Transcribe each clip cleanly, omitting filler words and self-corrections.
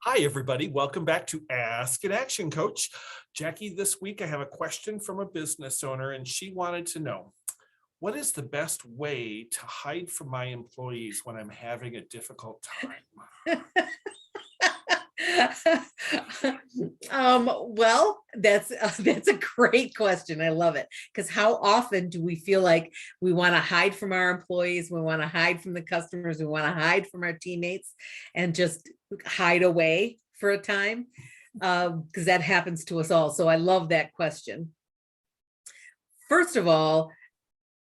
Hi, everybody. Welcome back to Ask an Action Coach. Jackie, this week I have a question from a business owner, and she wanted to know, what is the best way to hide from my employees when I'm having a difficult time? Well, that's a great question. I love it because how often do we feel like we want to hide from our employees, we want to hide from the customers, we want to hide from our teammates, and just hide away for a time? Because that happens to us all. So I love that question. First of all,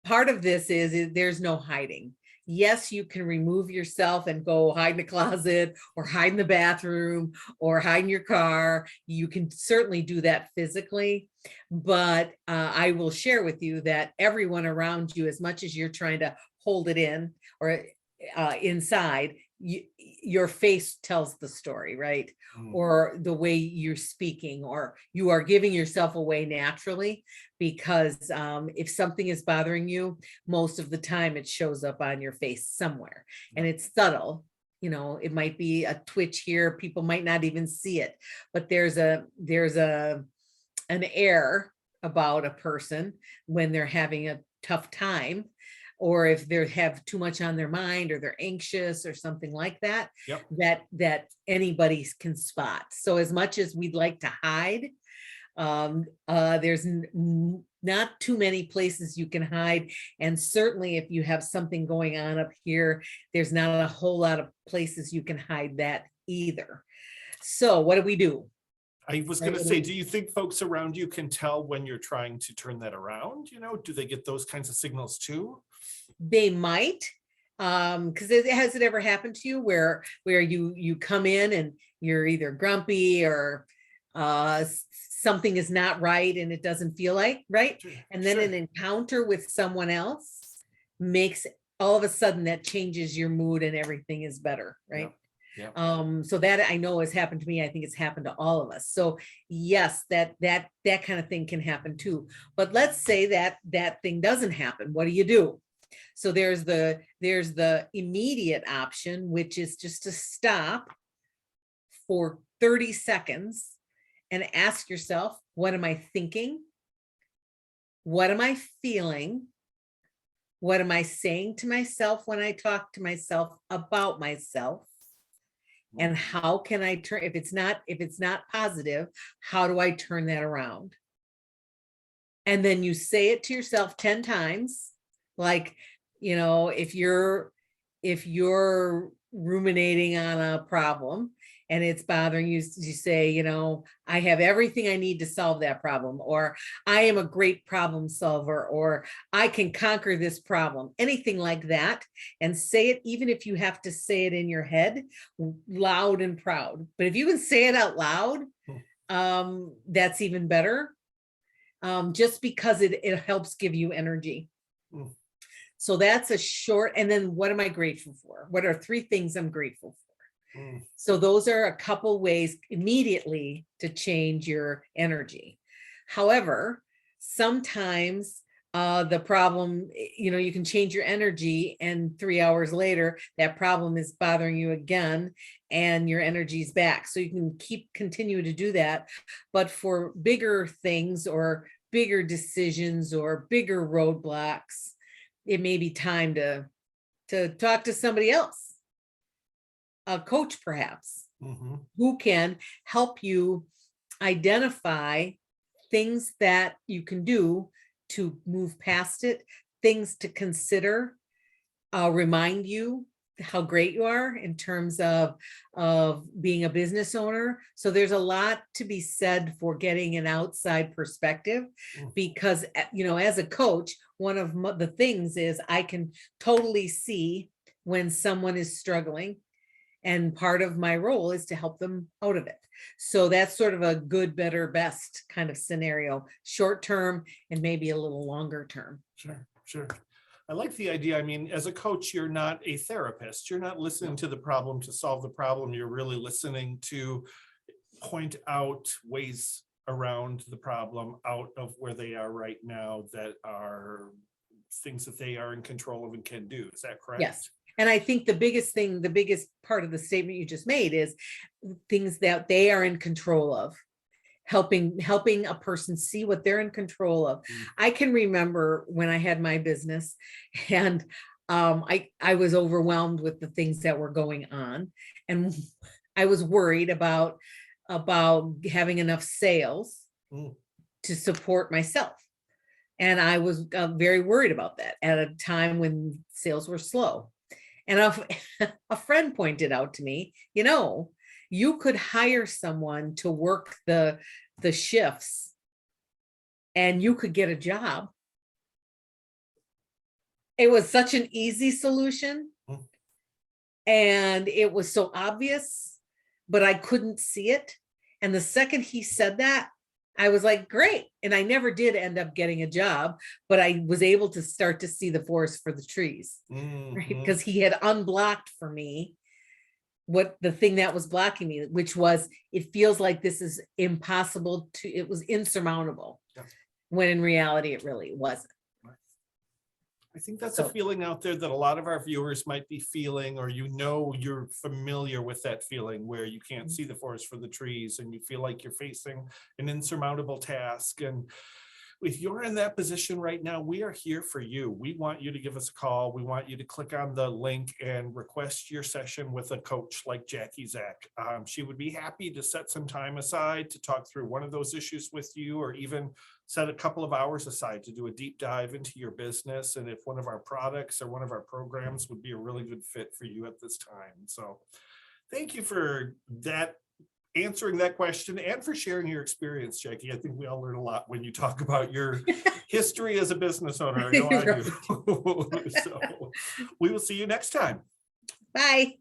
part of this is there's no hiding. Yes, you can remove yourself and go hide in the closet or hide in the bathroom or hide in your car. You can certainly do that physically, but I will share with you that everyone around you, as much as you're trying to hold it in or inside, your face tells the story, right? Or the way you're speaking, or you are giving yourself away naturally, because if something is bothering you, most of the time it shows up on your face somewhere, and it's subtle. It might be a twitch here, people might not even see it, but there's an air about a person when they're having a tough time, or if they have too much on their mind, or they're anxious or something like that. Yep. that anybody can spot. So as much as we'd like to hide, there's not too many places you can hide. And certainly if you have something going on up here, there's not a whole lot of places you can hide that either. So what do we do? I was going to say, do you think folks around you can tell when you're trying to turn that around? Do they get those kinds of signals too? They might, because has it ever happened to you where you come in and you're either grumpy or something is not right and it doesn't feel like right, and then Sure. an encounter with someone else makes all of a sudden that changes your mood and everything is better, right? Yeah. So that I know has happened to me. I think it's happened to all of us. So yes, that kind of thing can happen too. But let's say that thing doesn't happen. What do you do? So there's the immediate option, which is just to stop for 30 seconds and ask yourself, what am I thinking? What am I feeling? What am I saying to myself when I talk to myself about myself? And how can I turn, if it's not positive, how do I turn that around? And then you say it to yourself 10 times. Like, if you're ruminating on a problem and it's bothering you, you say, I have everything I need to solve that problem, or I am a great problem solver, or I can conquer this problem, anything like that. And say it, even if you have to say it in your head, loud and proud. But if you can say it out loud, that's even better. Just because it helps give you energy. So that's a short, and then what am I grateful for? What are 3 things I'm grateful for? So those are a couple ways immediately to change your energy. However, sometimes the problem, you can change your energy and 3 hours later, that problem is bothering you again and your energy's back. So you can continue to do that. But for bigger things or bigger decisions or bigger roadblocks, it may be time to talk to somebody else, a coach perhaps, who can help you identify things that you can do to move past it, things to consider, remind you how great you are in terms of being a business owner. So there's a lot to be said for getting an outside perspective, because as a coach, one of the things is I can totally see when someone is struggling, and part of my role is to help them out of it. So that's sort of a good, better, best kind of scenario, short term and maybe a little longer term. Sure. I like the idea. I mean, as a coach, you're not a therapist. You're not listening to the problem to solve the problem. You're really listening to point out ways around the problem, out of where they are right now, that are things that they are in control of and can do. Is that correct? Yes, And I think the biggest thing, the biggest part of the statement you just made is things that they are in control of. Helping a person see what they're in control of. Mm. I can remember when I had my business and I was overwhelmed with the things that were going on, and I was worried about having enough sales Mm. to support myself. And I was very worried about that at a time when sales were slow. And a friend pointed out to me, you could hire someone to work the shifts and you could get a job. It was such an easy solution. Mm. And it was so obvious, but I couldn't see it. And the second he said that, I was like, great. And I never did end up getting a job, but I was able to start to see the forest for the trees, right? Because he had unblocked for me what the thing that was blocking me, which was, it feels like this is impossible to, it was insurmountable. Yeah. When in reality, it really wasn't. I think that's a feeling out there that a lot of our viewers might be feeling, or you're familiar with that feeling where you can't see the forest for the trees and you feel like you're facing an insurmountable task. And if you're in that position right now, we are here for you. We want you to give us a call. We want you to click on the link and request your session with a coach like Jackie Zach. She would be happy to set some time aside to talk through one of those issues with you, or even set a couple of hours aside to do a deep dive into your business, and if one of our products or one of our programs would be a really good fit for you at this time. So thank you for that, answering that question, and for sharing your experience, Jackie. I think we all learn a lot when you talk about your history as a business owner. I know I do. So we will see you next time. Bye.